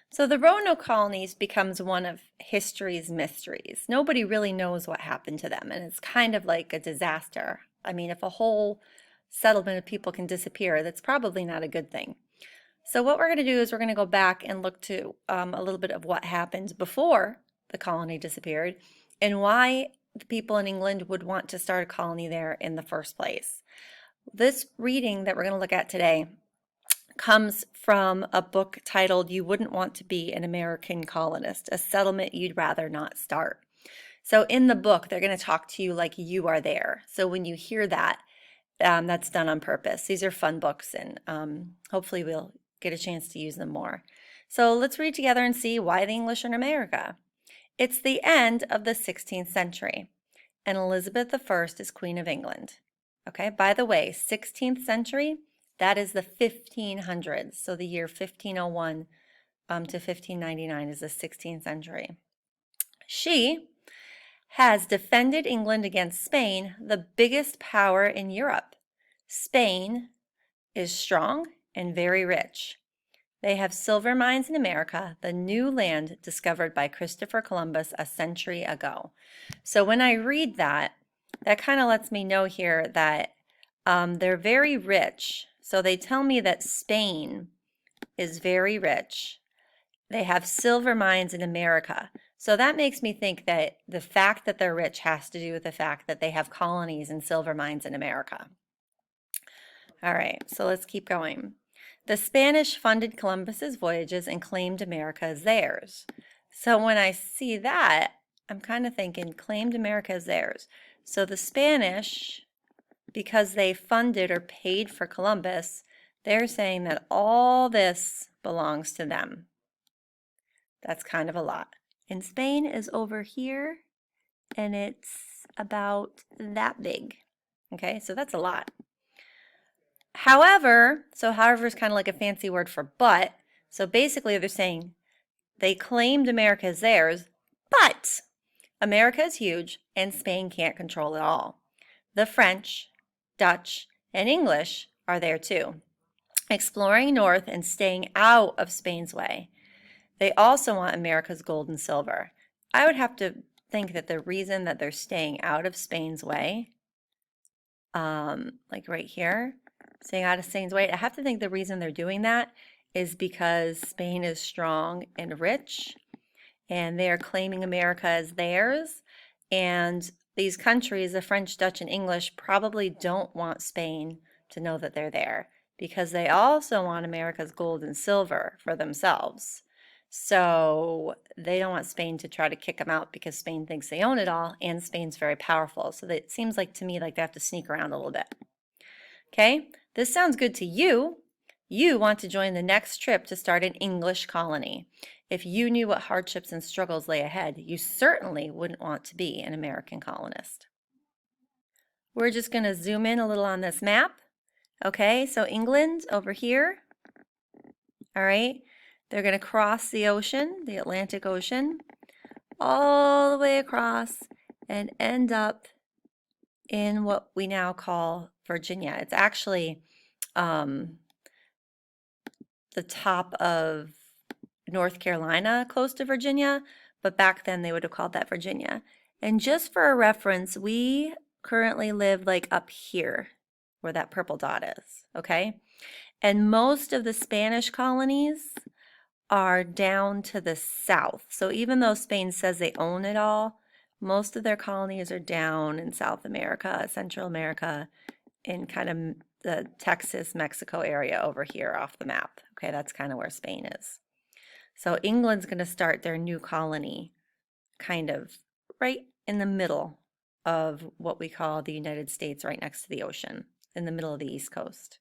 So the Roanoke colonies becomes one of history's mysteries. Nobody really knows what happened to them, and it's kind of like a disaster. I mean, if a whole settlement of people can disappear, that's probably not a good thing. So what we're going to do is we're going to go back and look to a little bit of what happened before the colony disappeared and why the people in England would want to start a colony there in the first place. This reading that we're going to look at today comes from a book titled You Wouldn't Want to Be an American Colonist, a settlement you'd rather not start. So in the book, they're going to talk to you like you are there. So when you hear that, that's done on purpose. These are fun books, and hopefully we'll get a chance to use them more. So let's read together and see why the English are in America. It's the end of the 16th century, and Elizabeth I is Queen of England. Okay, by the way, 16th century, that is the 1500s. So the year 1501 to 1599 is the 16th century. She has defended England against Spain, the biggest power in Europe. Spain is strong and very rich. They have silver mines in America, the new land discovered by Christopher Columbus a century ago. So when I read that, that kind of lets me know here that they're very rich. So they tell me that Spain is very rich. They have silver mines in America. So that makes me think that the fact that they're rich has to do with the fact that they have colonies and silver mines in America. All right, so let's keep going. The Spanish funded Columbus's voyages and claimed America as theirs. So when I see that, I'm kind of thinking claimed America as theirs. So the Spanish, because they funded or paid for Columbus, they're saying that all this belongs to them. That's kind of a lot. And Spain is over here, and it's about that big. Okay, so that's a lot. However, so however is kind of like a fancy word for but. So basically they're saying they claimed America as theirs, but America is huge and Spain can't control it all. The French, Dutch, and English are there too, exploring north and staying out of Spain's way. They also want America's gold and silver. I would have to think that the reason that they're staying out of Spain's way, like right here, staying out of Spain's way, I have to think the reason they're doing that is because Spain is strong and rich, and they're claiming America as theirs. And these countries, the French, Dutch, and English, probably don't want Spain to know that they're there because they also want America's gold and silver for themselves. So they don't want Spain to try to kick them out because Spain thinks they own it all, and Spain's very powerful. So it seems like to me like they have to sneak around a little bit. Okay, this sounds good to you. You want to join the next trip to start an English colony. If you knew what hardships and struggles lay ahead, you certainly wouldn't want to be an American colonist. We're just going to zoom in a little on this map. Okay, so England over here. All right, they're going to cross the ocean, the Atlantic Ocean, all the way across and end up in what we now call Virginia. It's actually the top of North Carolina, close to Virginia, but back then they would have called that Virginia. And just for a reference, we currently live like up here where that purple dot is, okay? And most of the Spanish colonies are down to the south. So even though Spain says they own it all, most of their colonies are down in South America, Central America, in kind of the Texas, Mexico area over here off the map. Okay, that's kind of where Spain is. So England's going to start their new colony kind of right in the middle of what we call the United States, right next to the ocean, in the middle of the East Coast.